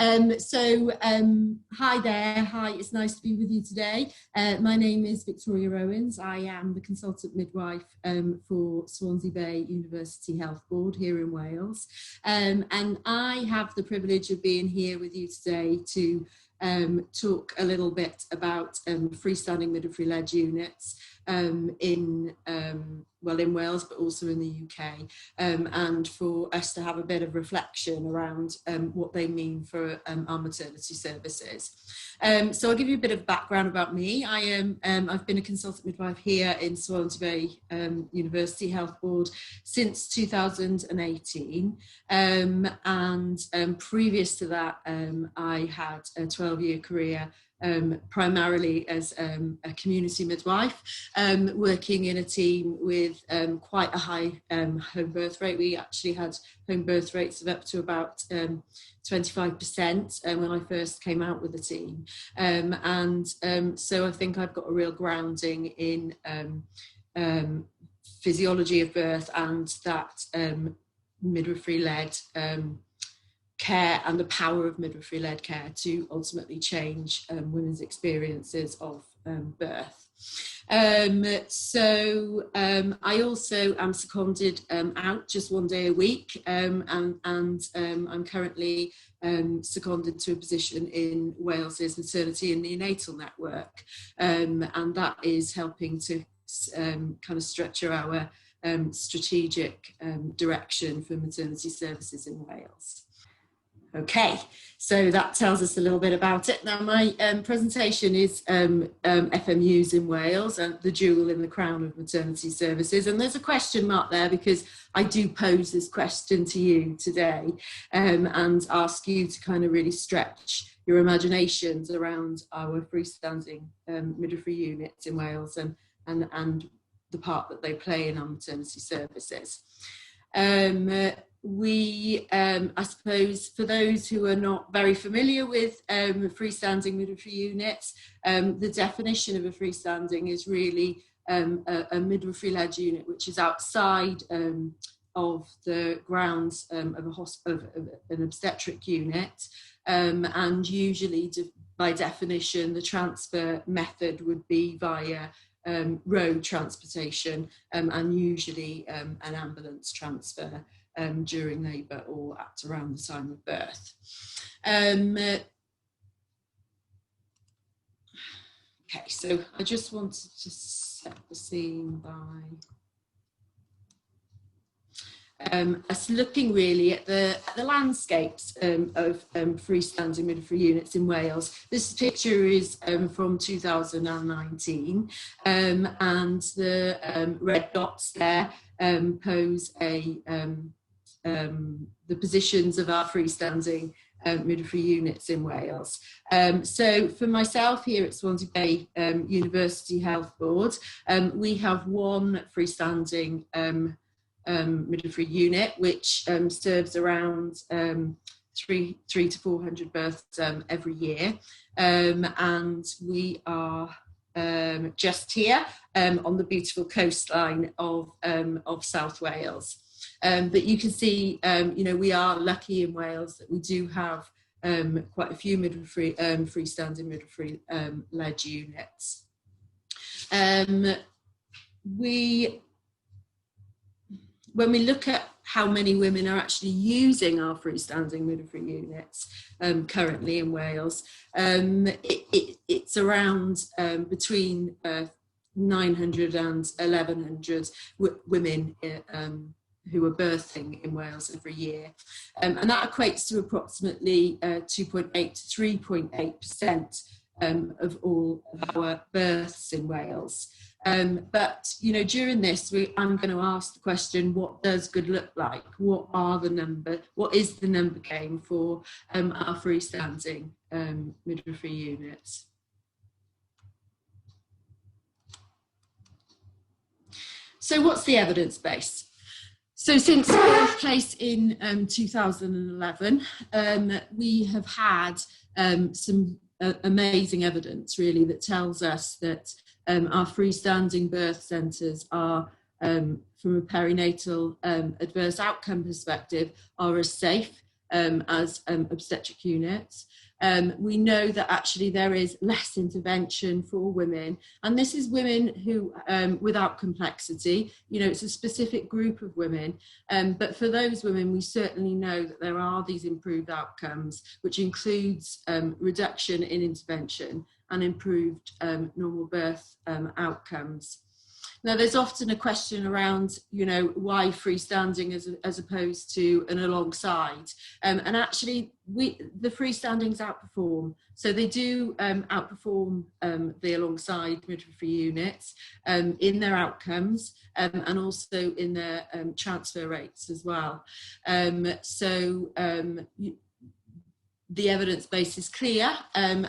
Hi there. Hi, it's nice to be with you today. My name is Victoria Owens. I am the consultant midwife for Swansea Bay University Health Board here in Wales. And I have the privilege of being here with you today to talk a little bit about freestanding midwifery-led units in Wales, but also in the UK, and for us to have a bit of reflection around what they mean for our maternity services. So I'll give you a bit of background about me. I've been a consultant midwife here in Swansea Bay University Health Board since 2018, and previous to that I had a 12-year career primarily as a community midwife, working in a team with quite a high home birth rate. We actually had home birth rates of up to about 25% when I first came out with the team. So I think I've got a real grounding in physiology of birth and that midwifery-led care and the power of midwifery-led care to ultimately change women's experiences of birth. I also am seconded out just one day a week, and I'm currently seconded to a position in Wales's maternity and neonatal network, and that is helping to kind of structure our strategic direction for maternity services in Wales. Okay, so that tells us a little bit about it. Now, my presentation is FMUs in Wales and the jewel in the crown of maternity services. And there's a question mark there because I do pose this question to you today and ask you to kind of really stretch your imaginations around our freestanding midwifery units in Wales and the part that they play in our maternity services. I suppose for those who are not very familiar with freestanding midwifery units, the definition of a freestanding is really a midwifery-led unit which is outside of the grounds of an obstetric unit, and usually by definition the transfer method would be via road transportation, and usually an ambulance transfer during labour or at around the time of birth. Okay, so I just wanted to set the scene by us looking really at the landscapes of freestanding midwifery units in Wales. This picture is from 2019, and the red dots there pose the positions of our freestanding midwifery units in Wales. So for myself here at Swansea Bay University Health Board, we have one freestanding midwifery unit which serves around 300 to 400 births every year, and we are just here on the beautiful coastline of South Wales. But you can see, we are lucky in Wales that we do have quite a few freestanding midwifery-led units. When we look at how many women are actually using our freestanding midwifery units currently in Wales, it's around between 900 and 1,100 women who are birthing in Wales every year. And that equates to approximately 2.8 to 3.8% of all of our births in Wales. But during this, I'm going to ask the question: what does good look like? What is the number game for our freestanding midwifery units? So what's the evidence base? So since birthplace in 2011, we have had some amazing evidence really that tells us that our freestanding birth centres are, from a perinatal adverse outcome perspective, are as safe as obstetric units. We know that actually there is less intervention for women, and this is women who without complexity. It's a specific group of women, but for those women we certainly know that there are these improved outcomes, which includes reduction in intervention and improved normal birth outcomes. Now, there's often a question around, why freestanding as opposed to an alongside. And actually, the freestandings outperform. So they do outperform the alongside midwifery units in their outcomes and also in their transfer rates as well. The evidence base is clear, and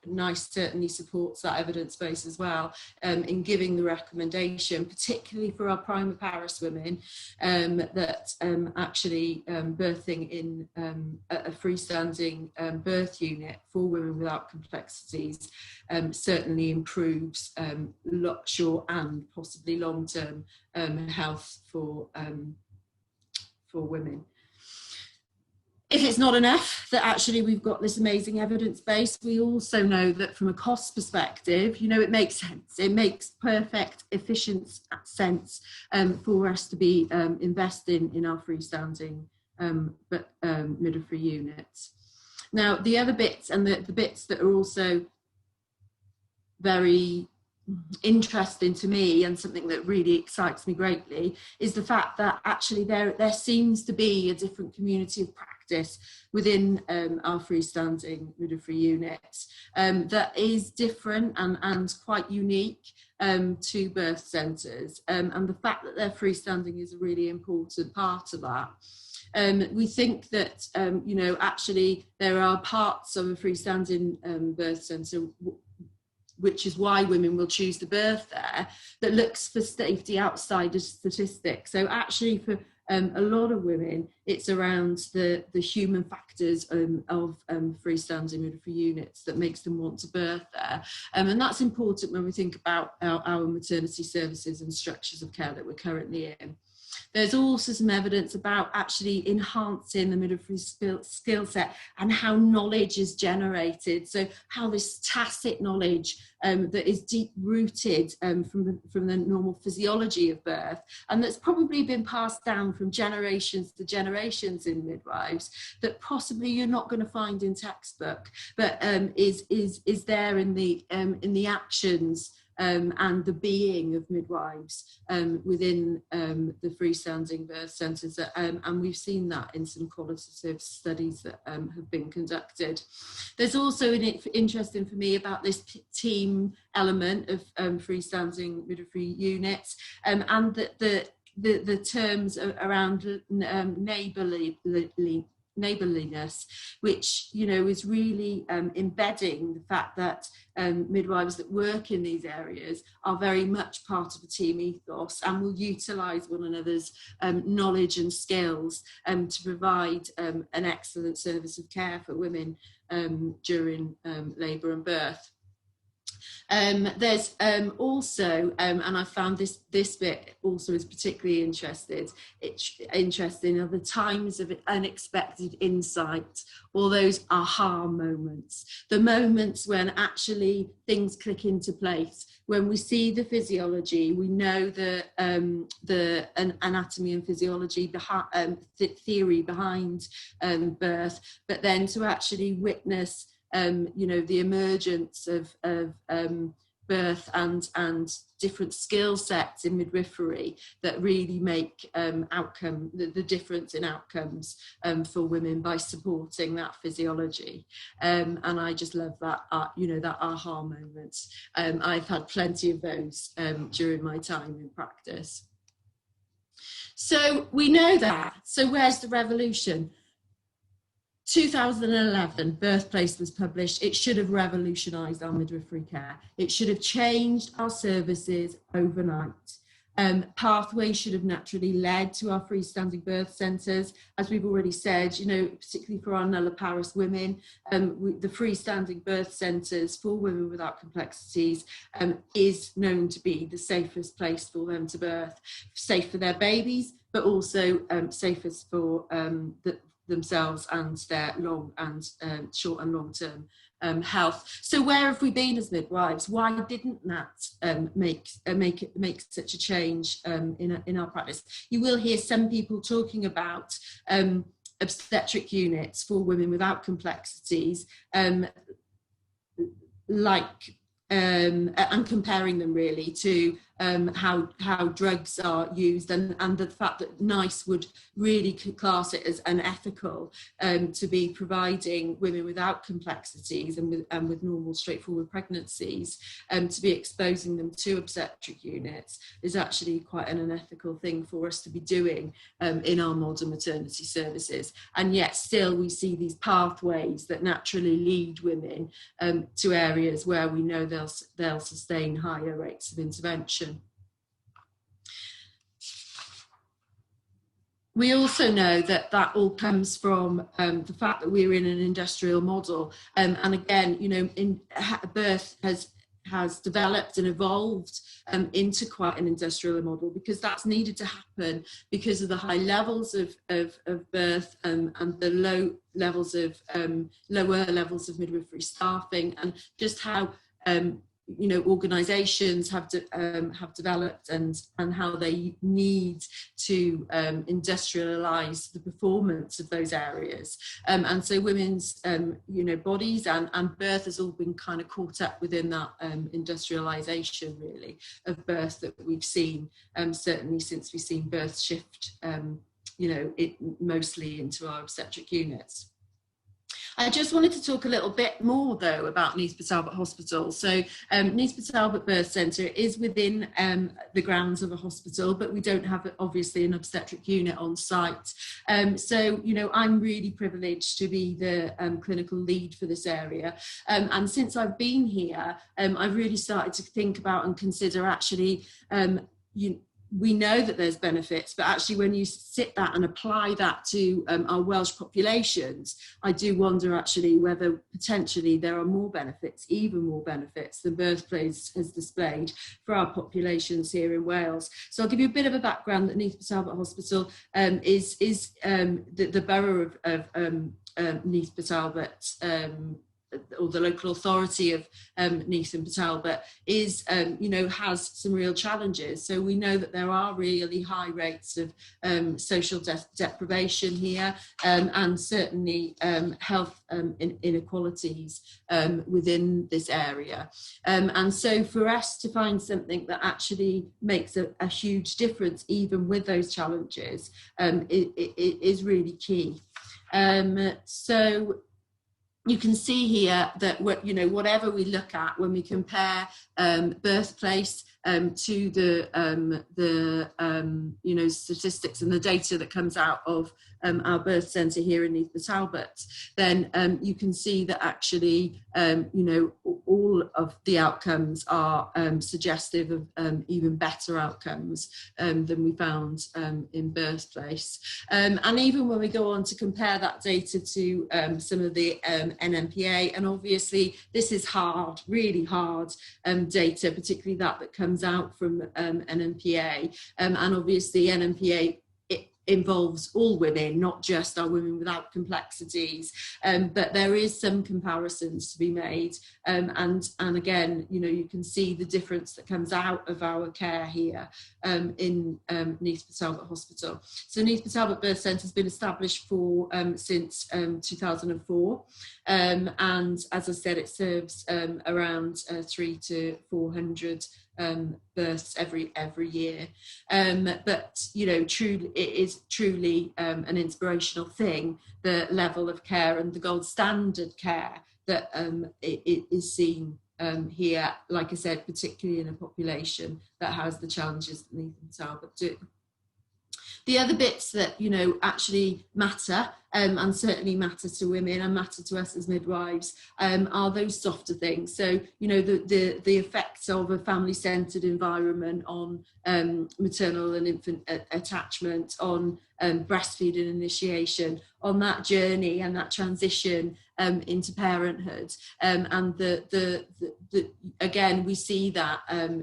NICE certainly supports that evidence base as well in giving the recommendation, particularly for our prima-paris women, that actually birthing in a freestanding birth unit for women without complexities certainly improves short and possibly long-term health for women. If it's not enough that actually we've got this amazing evidence base, we also know that from a cost perspective, it makes sense. It makes perfect, efficient sense for us to be investing in our freestanding midwifery units. Now, the other bits, and the bits that are also very interesting to me and something that really excites me greatly, is the fact that actually there seems to be a different community of practice within our freestanding midwifery units that is different and quite unique to birth centres, and the fact that they're freestanding is a really important part of that. We think that actually there are parts of a freestanding birth centre, which is why women will choose to birth there, that looks for safety outside of statistics. So actually for a lot of women, it's around the human factors of freestanding midwifery units that makes them want to birth there. And that's important when we think about our maternity services and structures of care that we're currently in. There's also some evidence about actually enhancing the midwifery skill set and how knowledge is generated. So how this tacit knowledge that is deep rooted from the normal physiology of birth, and that's probably been passed down from generations to generations in midwives, that possibly you're not going to find in textbook, but is there in the actions and the being of midwives within the freestanding birth centres, and we've seen that in some qualitative studies that have been conducted. There's also interesting for me about this team element of freestanding midwifery units, and that the terms around neighbourliness, which is really embedding the fact that midwives that work in these areas are very much part of a team ethos and will utilise one another's knowledge and skills to provide an excellent service of care for women during labour and birth. There's also, and I found this bit also is particularly interesting, are the times of unexpected insight, or those aha moments, the moments when actually things click into place. When we see the physiology, we know the anatomy and physiology behind the theory behind birth, but then to actually witness the emergence of birth and different skill sets in midwifery that really make the difference in outcomes for women by supporting that physiology. And I just love that, that aha moment. I've had plenty of those during my time in practice. So we know that. So where's the revolution? 2011, Birthplace was published. It should have revolutionised our midwifery care. It should have changed our services overnight. Pathways should have naturally led to our freestanding birth centres. As we've already said, you know, particularly for our nulliparous women, the freestanding birth centres for women without complexities is known to be the safest place for them to birth, safe for their babies, but also safest for themselves and their long and short and long term health. So where have we been as midwives? Why didn't that make such a change in our practice? You will hear some people talking about obstetric units for women without complexities, and comparing them really to how drugs are used, and the fact that NICE would really class it as unethical to be providing women without complexities and with normal straightforward pregnancies to be exposing them to obstetric units is actually quite an unethical thing for us to be doing in our modern maternity services. And yet still we see these pathways that naturally lead women to areas where we know they'll sustain higher rates of intervention. We also know that all comes from the fact that we're in an industrial model, and again, you know, birth has developed and evolved into quite an industrial model, because that's needed to happen because of the high levels of birth and the lower levels of midwifery staffing, and just how you know, organisations have developed and how they need to industrialise the performance of those areas, and so women's you know, bodies and birth has all been kind of caught up within that industrialisation really of birth that we've seen, certainly since we've seen birth shift you know, it mostly into our obstetric units. I just wanted to talk a little bit more, though, about Neath Talbot Hospital. So Neath Talbot Birth Centre is within the grounds of a hospital, but we don't have, obviously, an obstetric unit on site. So, you know, I'm really privileged to be the clinical lead for this area. And since I've been here, I've really started to think about and consider actually, we know that there's benefits, but actually when you sit that and apply that to our Welsh populations, I do wonder actually whether potentially there are more benefits, even more benefits than birthplace has displayed for our populations here in Wales. So I'll give you a bit of a background that Neath Talbot Hospital is the borough of Neath Talbot, or the local authority of Neath and Talbot is, you know, has some real challenges. So we know that there are really high rates of social deprivation here, and certainly health inequalities within this area. And so for us to find something that actually makes a huge difference, even with those challenges, it is really key. So you can see here that, you know, whatever we look at when we compare birthplace to the you know, statistics and the data that comes out of our birth centre here in Neath Talbot, then you can see that actually, you know, all of the outcomes are suggestive of even better outcomes than we found in birthplace. And even when we go on to compare that data to some of the NMPA, and obviously this is hard, really hard data, particularly that comes out from NMPA, and obviously NMPA involves all women, not just our women without complexities, but there is some comparisons to be made, and again, you know, you can see the difference that comes out of our care here in Neath Talbot Hospital. So Neath Talbot Birth Centre has been established for since 2004, and as I said, it serves around 300 to 400 births every year, but you know, truly it is truly an inspirational thing, the level of care and the gold standard care that it is seen here, like I said, particularly in a population that has the challenges that Neath and Talbot do. The other bits that, you know, actually matter and certainly matter to women and matter to us as midwives, are those softer things. So, you know, the effects of a family-centred environment on maternal and infant attachment, on breastfeeding initiation, on that journey and that transition into parenthood, and again we see that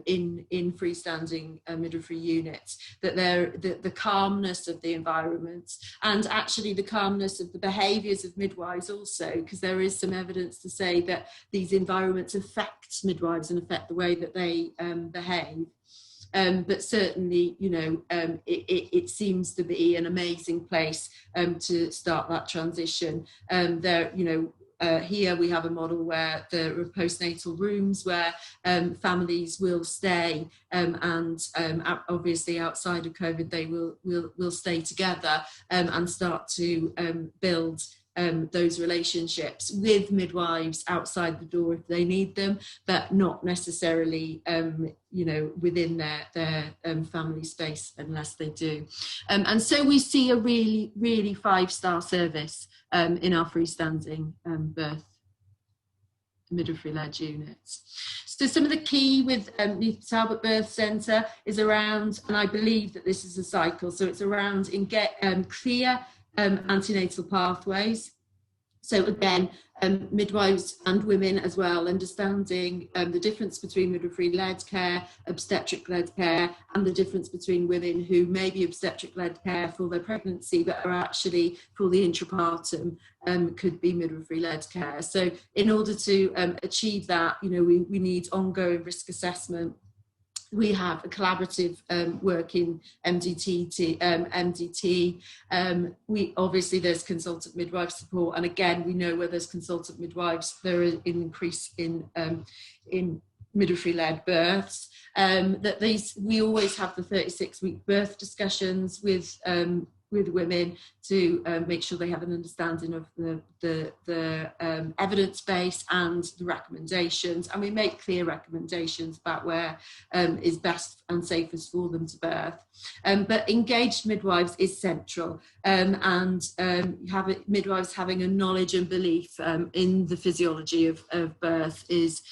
in freestanding midwifery units, that the calmness of the environment, and actually the calmness of the behaviours of midwives also, because there is some evidence to say that these environments affect midwives and affect the way that they behave. But certainly, you know, it seems to be an amazing place to start that transition. There, you know, here we have a model where there are postnatal rooms where families will stay, and obviously outside of COVID they will stay together and start to build those relationships with midwives outside the door if they need them, but not necessarily you know, within their family space unless they do. And so we see a really 5-star service in our freestanding birth midwifery-led units. So some of the key with Neath Talbot Birth Centre is around, and I believe that this is a cycle, so it's around clear antenatal pathways. So again, midwives and women as well, understanding the difference between midwifery-led care, obstetric-led care, and the difference between women who may be obstetric-led care for their pregnancy, but are actually for the intrapartum, could be midwifery-led care. So in order to achieve that, you know, we need ongoing risk assessment. We have a collaborative working MDT. We obviously there's consultant midwife support, and again we know where there's consultant midwives, there is an increase in midwifery-led births. That we always have the 36-week birth discussions with women to make sure they have an understanding of the evidence base and the recommendations, and we make clear recommendations about where is best and safest for them to birth. But engaged midwives is central, and midwives having a knowledge and belief in the physiology of birth is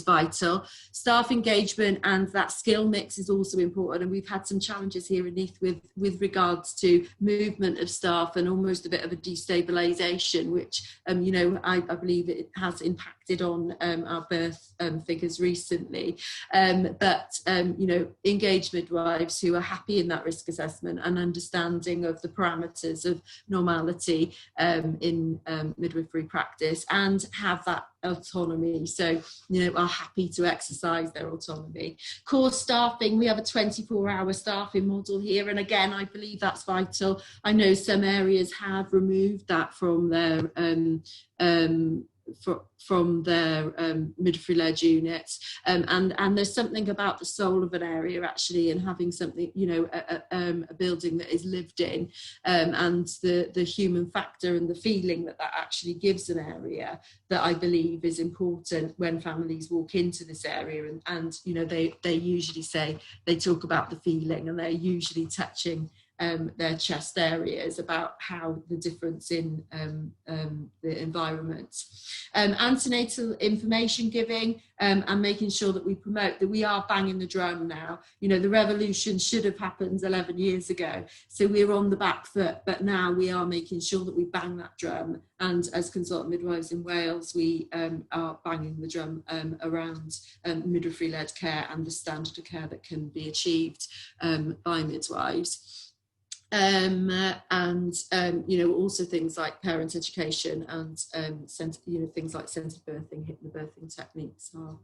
vital. Staff engagement and that skill mix is also important, and we've had some challenges here in Neath with regards to movement of staff and almost a bit of a destabilisation, which you know, I believe it has impacted on our birth figures recently. But you know, engaged midwives who are happy in that risk assessment and understanding of the parameters of normality in midwifery practice, and have that autonomy, so you know, are happy to exercise their autonomy. Core staffing, we have a 24-hour staffing model here, and again I believe that's vital. I know some areas have removed that from their midwifery-led units, and there's something about the soul of an area actually, and having something, you know, a building that is lived in, and the human factor and the feeling that actually gives an area, that I believe is important when families walk into this area, and you know, they usually say, they talk about the feeling, and they're usually touching their chest areas about how the difference in the environment. Antenatal information giving, and making sure that we promote that we are banging the drum now. You know, the revolution should have happened 11 years ago, so we're on the back foot, but now we are making sure that we bang that drum, and as consultant midwives in Wales, we are banging the drum around midwifery-led care and the standard of care that can be achieved by midwives. You know, also things like parent education and you know, things like centered birthing, hypnobirthing techniques are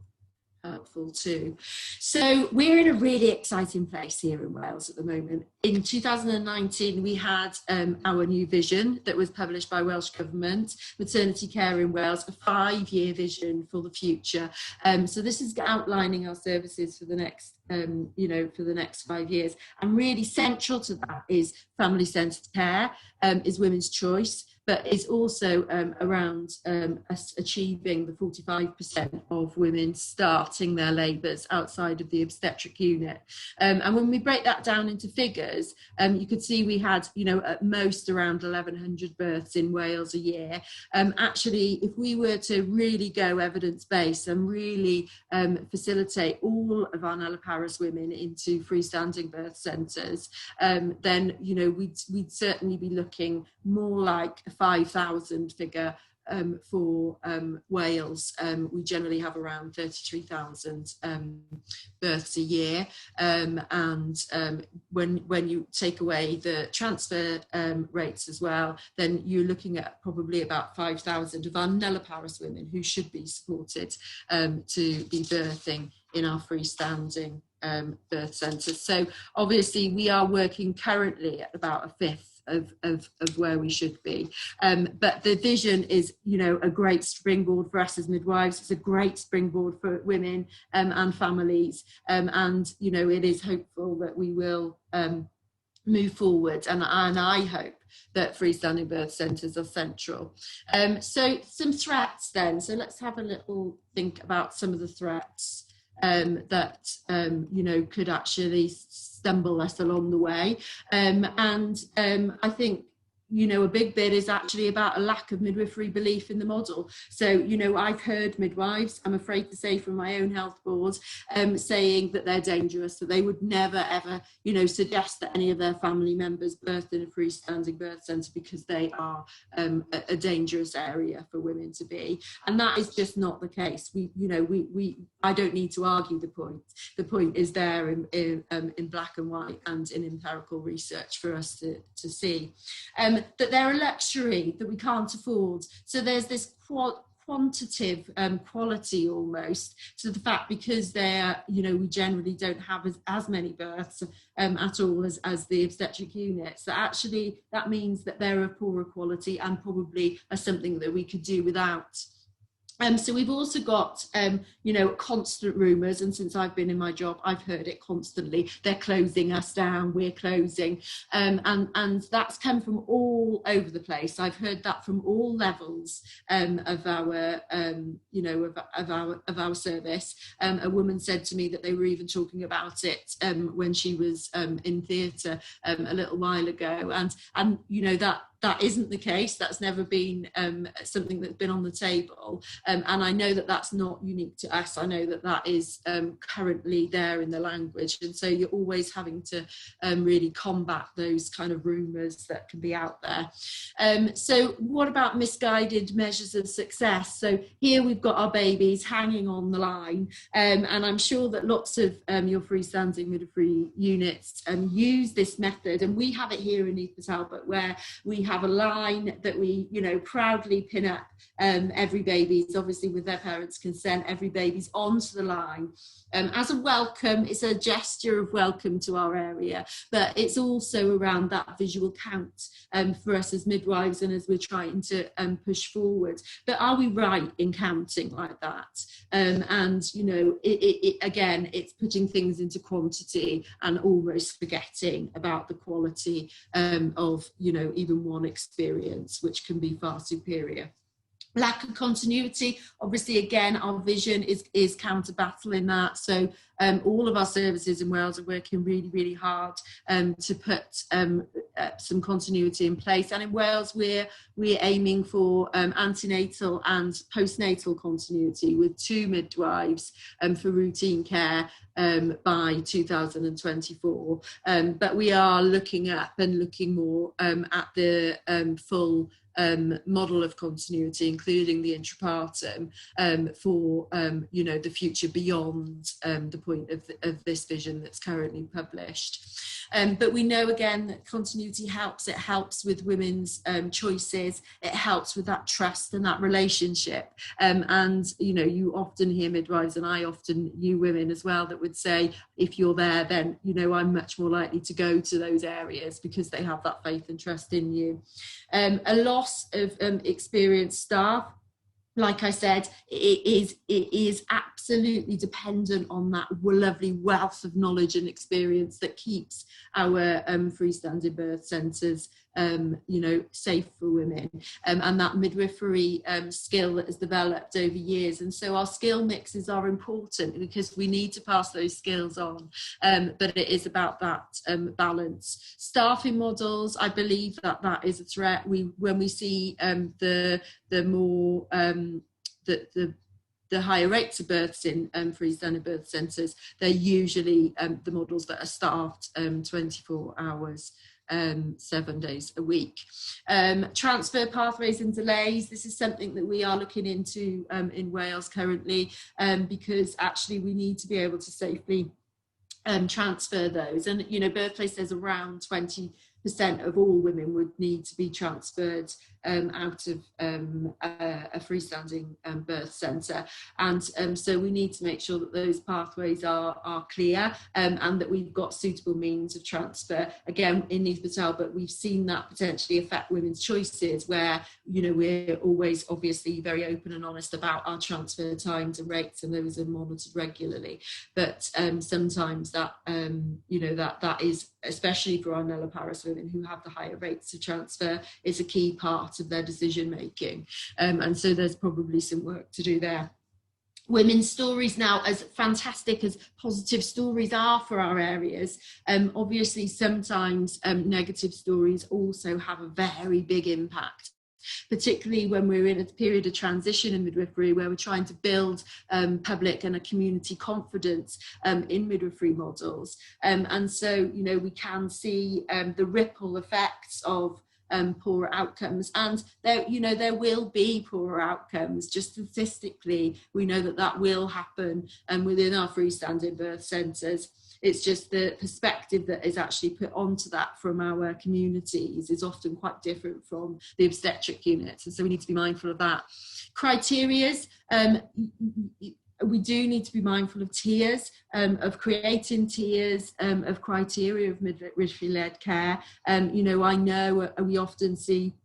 helpful too. So we're in a really exciting place here in Wales at the moment. In 2019 we had our new vision that was published by Welsh Government, Maternity Care in Wales, a 5-year vision for the future. So this is outlining our services for the next you know, for the next 5 years, and really central to that is family-centred care, is women's choice, but it's also around us achieving the 45% of women starting their labours outside of the obstetric unit. And when we break that down into figures, you could see we had, at most around 1,100 births in Wales a year. Actually, if we were to really go evidence-based and really facilitate all of our nulliparous women into freestanding birth centres, then we'd certainly be looking more like a 5,000 figure for Wales. We generally have around 33,000 births a year, and when you take away the transfer rates as well, then you're looking at probably about 5,000 of our nulliparous women who should be supported to be birthing in our freestanding birth centres. So obviously we are working currently at about a fifth of where we should be, but the vision is a great springboard for us as midwives. It's a great springboard for women and families, and it is hopeful that we will move forward, and I hope that freestanding birth centres are central. So some threats then, so let's have a little think about some of the threats that could actually stumble us along the way, and I think a big bit is actually about a lack of midwifery belief in the model. So I've heard midwives, I'm afraid to say, from my own health board, saying that they're dangerous, that they would never ever suggest that any of their family members birth in a freestanding birth centre because they are a dangerous area for women to be, and that is just not the case. I don't need to argue the point. The point is there in black and white and in empirical research for us to see. That they're a luxury that we can't afford. So there's this quantitative quality almost to the fact, because they're, we generally don't have as many births at all as the obstetric units. So actually that means that they're of poorer quality and probably are something that we could do without. So we've also got, constant rumours, and since I've been in my job, I've heard it constantly. They're closing us down, we're closing, and that's come from all over the place. I've heard that from all levels of our, of our service. A woman said to me that they were even talking about it when she was in theatre a little while ago, and that isn't the case. That's never been something that's been on the table. And I know that that's not unique to us. I know that that is currently there in the language. And so you're always having to really combat those kind of rumours that can be out there. So what about misguided measures of success? So here we've got our babies hanging on the line. And I'm sure that lots of your freestanding midwifery units use this method. And we have it here in East Talbot, where we have a line that we proudly pin up every baby's, obviously with their parents' consent, every baby's onto the line as a welcome. It's a gesture of welcome to our area, but it's also around that visual count for us as midwives and as we're trying to push forward. But are we right in counting like that? Again, it's putting things into quantity and almost forgetting about the quality of even one experience, which can be far superior. Lack of continuity, obviously, again, our vision is counter-battling that. So all of our services in Wales are working really, really hard to put some continuity in place. And in Wales, we're aiming for antenatal and postnatal continuity with 2 midwives for routine care by 2024. But we are looking up and looking more at the full model of continuity, including the intrapartum, for the future beyond the point of this vision that's currently published. But we know again that continuity helps. It helps with women's choices. It helps with that trust and that relationship. And you often hear midwives, and I often you women as well, that would say, if you're there, then I'm much more likely to go to those areas because they have that faith and trust in you. A loss of experienced staff, like I said, it is absolutely dependent on that lovely wealth of knowledge and experience that keeps our freestanding birth centres safe for women, and that midwifery skill that has developed over years. And so our skill mixes are important because we need to pass those skills on, but it is about that balance. Staffing models, I believe that is a threat. When we see the more the higher rates of births in freestanding birth centres, they're usually the models that are staffed 24 hours, 7 days a week. Transfer pathways and delays, this is something that we are looking into in Wales currently, because actually we need to be able to safely transfer those. And birthplace says around 20% of all women would need to be transferred out of a freestanding birth centre, and so we need to make sure that those pathways are clear, and that we've got suitable means of transfer. Again, in Neath Patel, but we've seen that potentially affect women's choices, where we're always obviously very open and honest about our transfer times and rates, and those are monitored regularly. But sometimes that that is, especially for our nulliparous women who have the higher rates of transfer, is a key part of their decision making, and so there's probably some work to do there. Women's stories now, as fantastic as positive stories are for our areas, obviously sometimes negative stories also have a very big impact, particularly when we're in a period of transition in midwifery, where we're trying to build public and a community confidence in midwifery models. And so, we can see the ripple effects of poorer outcomes, and there will be poorer outcomes. Just statistically, we know that will happen within our freestanding birth centres. It's just the perspective that is actually put onto that from our communities is often quite different from the obstetric units, and so we need to be mindful of that. Criterias, we do need to be mindful of tiers, of creating tiers of criteria of midwifery-led care. I know we often see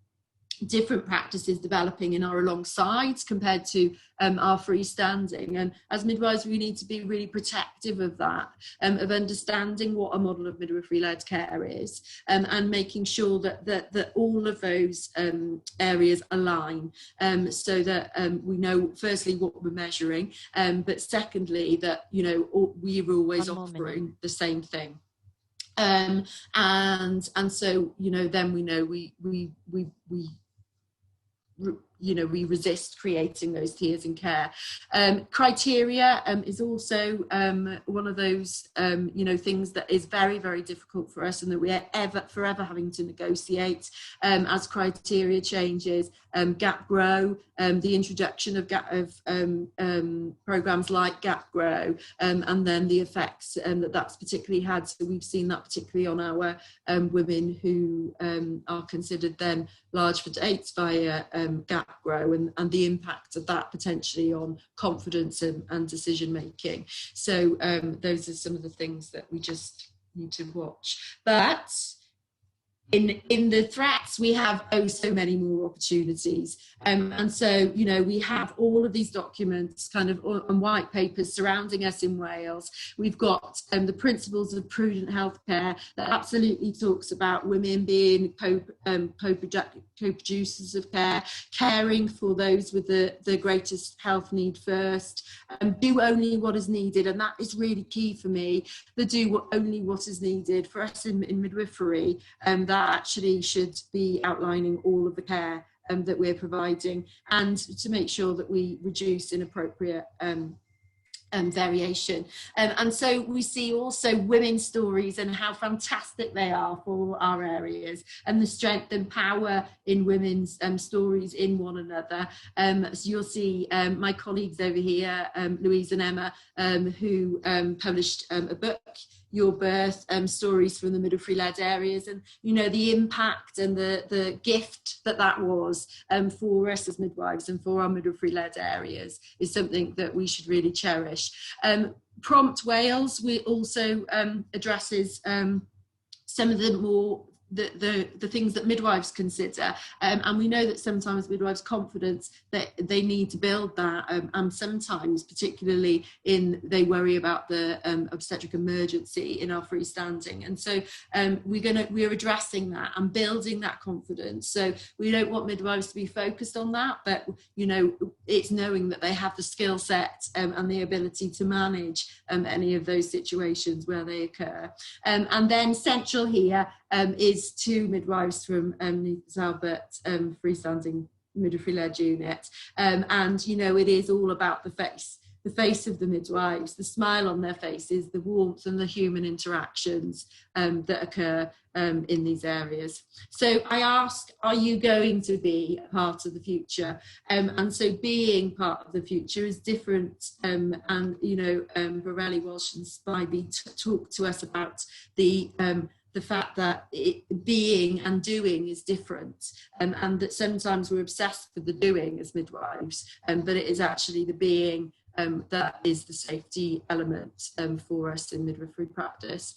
different practices developing in our alongside compared to our freestanding, and as midwives we need to be really protective of that, of understanding what a model of midwifery-led care is, and making sure that all of those areas align, so that we know firstly what we're measuring, but secondly that we're always offering the same thing. And so then we know we resist creating those tiers in care. Criteria is also one of those things that is very, very difficult for us, and that we are forever having to negotiate as criteria changes. Gap Grow, the introduction of programs like Gap Grow, and then the effects that's particularly had. So we've seen that particularly on our women who are considered then large for dates via Gap Grow, and the impact of that potentially on confidence and decision making. So those are some of the things that we just need to watch. But in the threats, we have so many more opportunities, and so we have all of these documents kind of on white papers surrounding us in Wales. We've got the principles of prudent healthcare that absolutely talks about women being co-producers of care, caring for those with the greatest health need first, do only what is needed, and that is really key for me. Only what is needed for us in midwifery, that actually should be outlining all of the care that we're providing, and to make sure that we reduce inappropriate variation. And so we see also women's stories and how fantastic they are for our areas, and the strength and power in women's stories in one another. So you'll see my colleagues over here, Louise and Emma, who published a book, Your Birth, Stories from the Midwifery-Led Areas, and the impact and the gift that was for us as midwives and for our midwifery-led areas is something that we should really cherish. Prompt Wales, we also addresses some of the more the things that midwives consider, and we know that sometimes midwives' confidence, that they need to build that, and sometimes, particularly they worry about the obstetric emergency in our freestanding, and so we're addressing that and building that confidence. So we don't want midwives to be focused on that, but it's knowing that they have the skill set and the ability to manage any of those situations where they occur. And then central here is 2 midwives from Neath Albert Freestanding Midwifery-led unit, and it is all about the face of the midwives, the smile on their faces, the warmth and the human interactions that occur in these areas. So I asked, are you going to be a part of the future? And so being part of the future is different. Borelli, Welsh and Spivey talked to us about the fact that being and doing is different, and that sometimes we're obsessed with the doing as midwives, but it is actually the being that is the safety element for us in midwifery practice.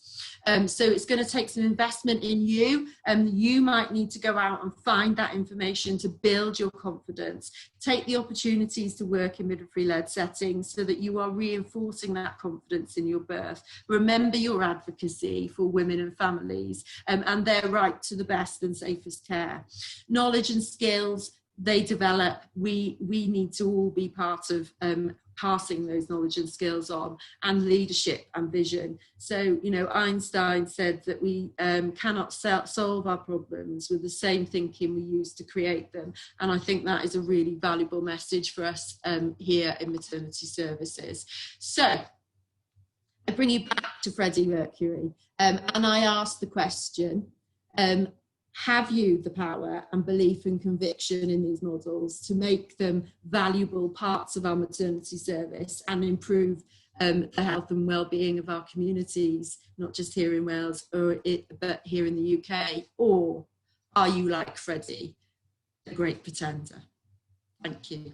So it's going to take some investment in you, and you might need to go out and find that information to build your confidence. Take the opportunities to work in midwifery-led settings so that you are reinforcing that confidence in your birth. Remember your advocacy for women and families and their right to the best and safest care. Knowledge and skills, they develop. We need to all be part of passing those knowledge and skills on, and leadership and vision. So, Einstein said that we cannot solve our problems with the same thinking we use to create them. And I think that is a really valuable message for us here in maternity services. So I bring you back to Freddie Mercury, and I ask the question, have you the power and belief and conviction in these models to make them valuable parts of our maternity service and improve the health and well-being of our communities, not just here in Wales but here in the UK? Or are you like Freddie, a great pretender? Thank you.